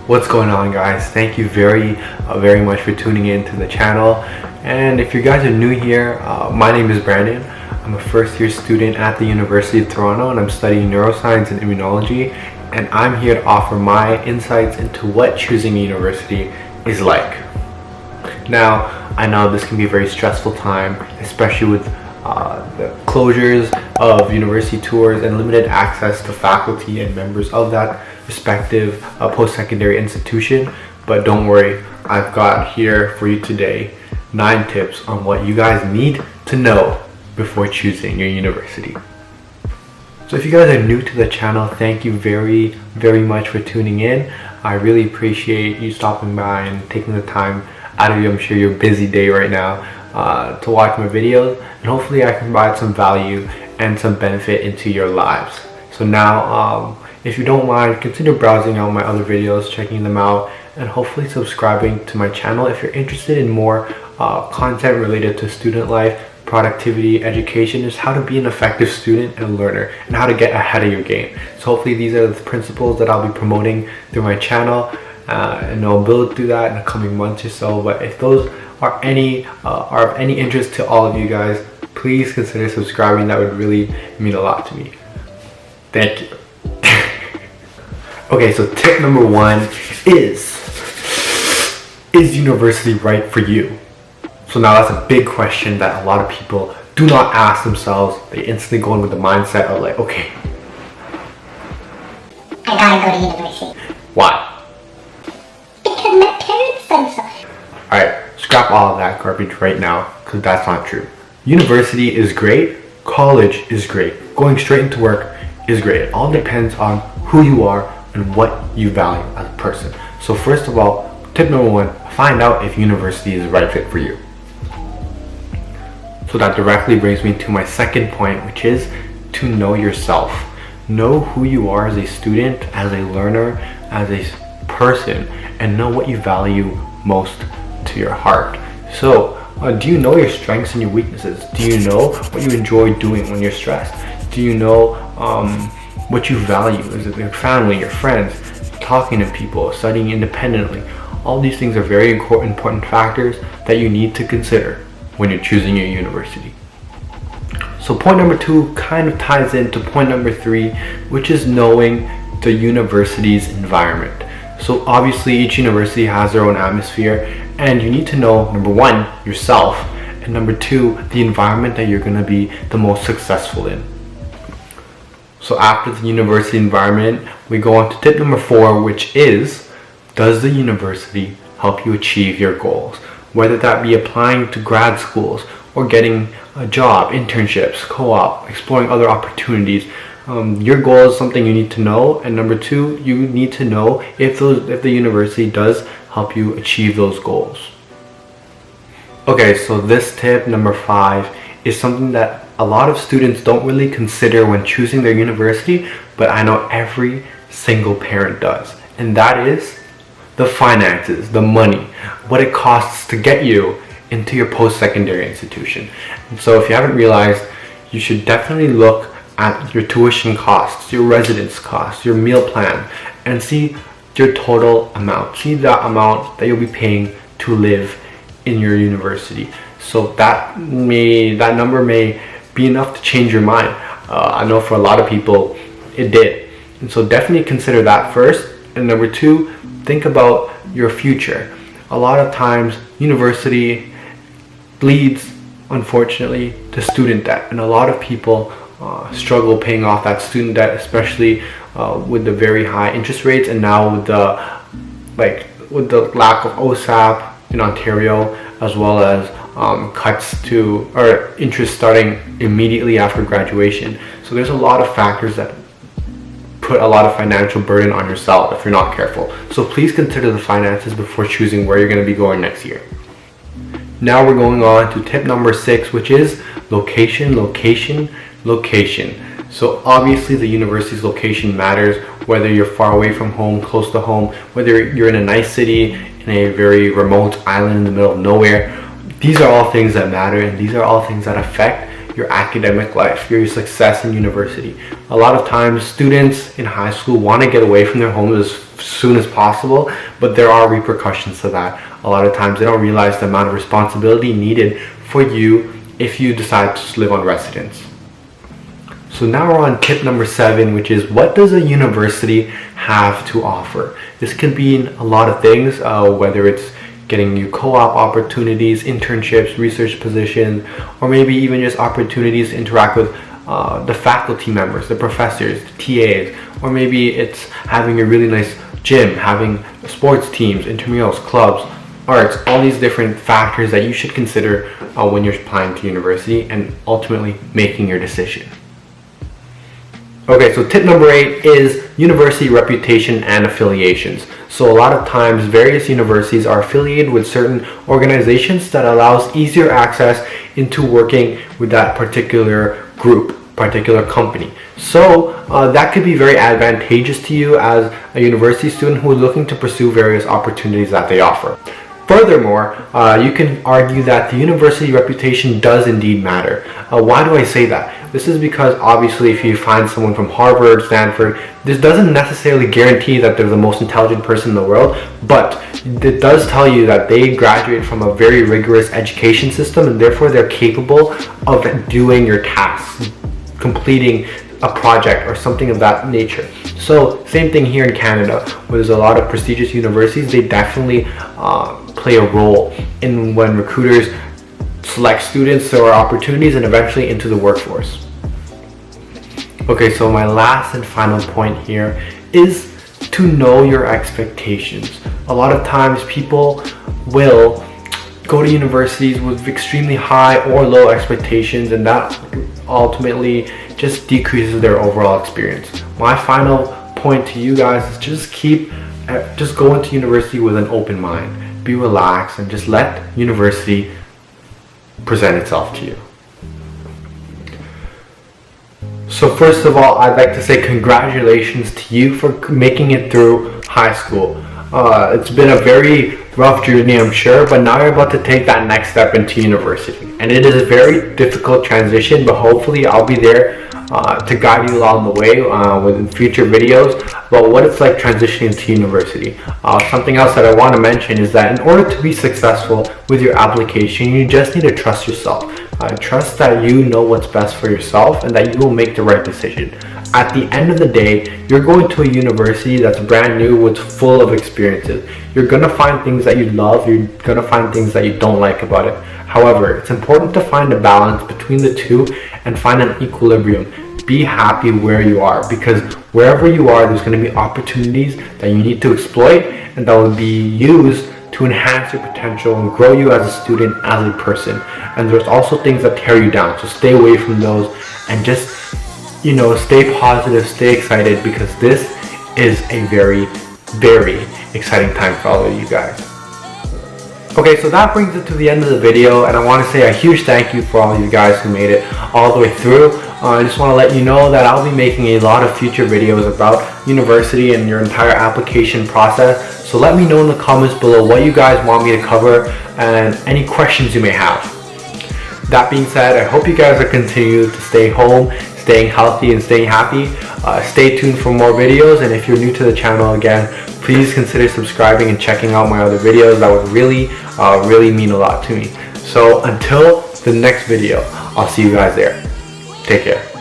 What's going on, guys? Thank you very much for tuning in to the channel. And if you guys are new here, my name is Brandon. I'm a first year student at the University of Toronto, and I'm studying neuroscience and immunology, and I'm here to offer my insights into what choosing a university is like. Now, I know this can be a very stressful time, especially with the closures of university tours and limited access to faculty and members of that respective post-secondary institution. But don't worry, I've got here for you today 9 tips on what you guys need to know before choosing your university. So if you guys are new to the channel, thank you very much for tuning in. I really appreciate you stopping by and taking the time out of I'm sure your busy day right now to watch my videos, and hopefully I can provide some value and some benefit into your lives. So now, if you don't mind, consider browsing out my other videos, checking them out, and hopefully subscribing to my channel if you're interested in more content related to student life, productivity, education, is how to be an effective student and learner, and how to get ahead of your game. So hopefully these are the principles that I'll be promoting through my channel, and I'll build through that in the coming months or so. But if those are of any interest to all of you guys, please consider subscribing. That would really mean a lot to me. Thank you. Okay, so tip number 1 is university right for you? So now that's a big question that a lot of people do not ask themselves. They instantly go in with the mindset of like, okay, I gotta go to university. why? Because my parents said so. Alright, scrap all of that garbage right now, because that's not true. University is great, college is great, going straight into work is great. It all depends on who you are and what you value as a person. So first of all, tip number 1, find out if university is the right fit for you. So that directly brings me to my second point, which is to know yourself. Know who you are as a student, as a learner, as a person, and know what you value most to your heart. So do you know your strengths and your weaknesses? Do you know what you enjoy doing when you're stressed? Do you know what you value? Is it your family, your friends, talking to people, studying independently? All these things are very important factors that you need to consider when you're choosing your university. So point number 2 kind of ties into point number 3, which is knowing the university's environment. So obviously each university has their own atmosphere, and you need to know, number 1, yourself, and number 2, the environment that you're going to be the most successful in. So after the university environment, we go on to tip number 4, which is, does the university help you achieve your goals? Whether that be applying to grad schools or getting a job, internships, co-op, exploring other opportunities. Your goal is something you need to know, and number 2, you need to know if the university does help you achieve those goals. Okay, so this tip number 5 is something that a lot of students don't really consider when choosing their university, but I know every single parent does, and that is the finances, the money, what it costs to get you into your post-secondary institution. And so if you haven't realized, you should definitely look at your tuition costs, your residence costs, your meal plan, and see your total amount. See that amount that you'll be paying to live in your university. So that number may be enough to change your mind. I know for a lot of people it did. And so definitely consider that first. And number 2, think about your future. A lot of times university leads, unfortunately, to student debt, and a lot of people struggle paying off that student debt, especially with the very high interest rates, and now with the lack of OSAP in Ontario, as well as cuts to or interest starting immediately after graduation. So there's a lot of factors that put a lot of financial burden on yourself if you're not careful. So please consider the finances before choosing where you're going to be going next year. Now we're going on to tip number 6, which is location, location, location. So obviously the university's location matters, whether you're far away from home, close to home, whether you're in a nice city, in a very remote island in the middle of nowhere. These are all things that matter, and these are all things that affect your academic life, your success in university. A lot of times students in high school want to get away from their homes as soon as possible, but there are repercussions to that. A lot of times they don't realize the amount of responsibility needed for you if you decide to live on residence. So now we're on tip number 7, which is, what does a university have to offer? This can be a lot of things, whether it's getting new co-op opportunities, internships, research positions, or maybe even just opportunities to interact with the faculty members, the professors, the TAs, or maybe it's having a really nice gym, having sports teams, intramurals, clubs, arts, all these different factors that you should consider when you're applying to university and ultimately making your decision. Okay, so tip number 8 is university reputation and affiliations. So a lot of times various universities are affiliated with certain organizations that allows easier access into working with that particular group, particular company. So that could be very advantageous to you as a university student who is looking to pursue various opportunities that they offer. Furthermore, you can argue that the university reputation does indeed matter. Why do I say that? This is because obviously if you find someone from Harvard, Stanford, this doesn't necessarily guarantee that they're the most intelligent person in the world, but it does tell you that they graduate from a very rigorous education system and therefore they're capable of doing your tasks, completing a project or something of that nature. So same thing here in Canada, where there's a lot of prestigious universities. They definitely play a role in when recruiters select students or opportunities and eventually into the workforce. Okay, so my last and final point here is to know your expectations. A lot of times people will go to universities with extremely high or low expectations, and that ultimately just decreases their overall experience. My final point to you guys is just go into university with an open mind. Be relaxed and just let university present itself to you. So first of all, I'd like to say congratulations to you for making it through high school. It's been a very rough journey, I'm sure, but now you're about to take that next step into university. And it is a very difficult transition, but hopefully I'll be there to guide you along the way with future videos about what it's like transitioning to university. Something else that I want to mention is that in order to be successful with your application, you just need to trust yourself. Trust that you know what's best for yourself and that you will make the right decision. At the end of the day, you're going to a university that's brand new, with full of experiences. You're going to find things that you love, you're going to find things that you don't like about it. However, it's important to find a balance between the two and find an equilibrium. Be happy where you are, because wherever you are, there's going to be opportunities that you need to exploit and that will be used to enhance your potential and grow you as a student, as a person. And there's also things that tear you down, so stay away from those and just, stay positive, stay excited, because this is a very, very exciting time for all of you guys. Okay, so that brings it to the end of the video, and I want to say a huge thank you for all of you guys who made it all the way through. I just want to let you know that I'll be making a lot of future videos about university and your entire application process. So let me know in the comments below what you guys want me to cover and any questions you may have. That being said, I hope you guys are continuing to stay home, staying healthy and staying happy. Stay tuned for more videos, and if you're new to the channel again, please consider subscribing and checking out my other videos. That would really mean a lot to me. So until the next video, I'll see you guys there. Take care.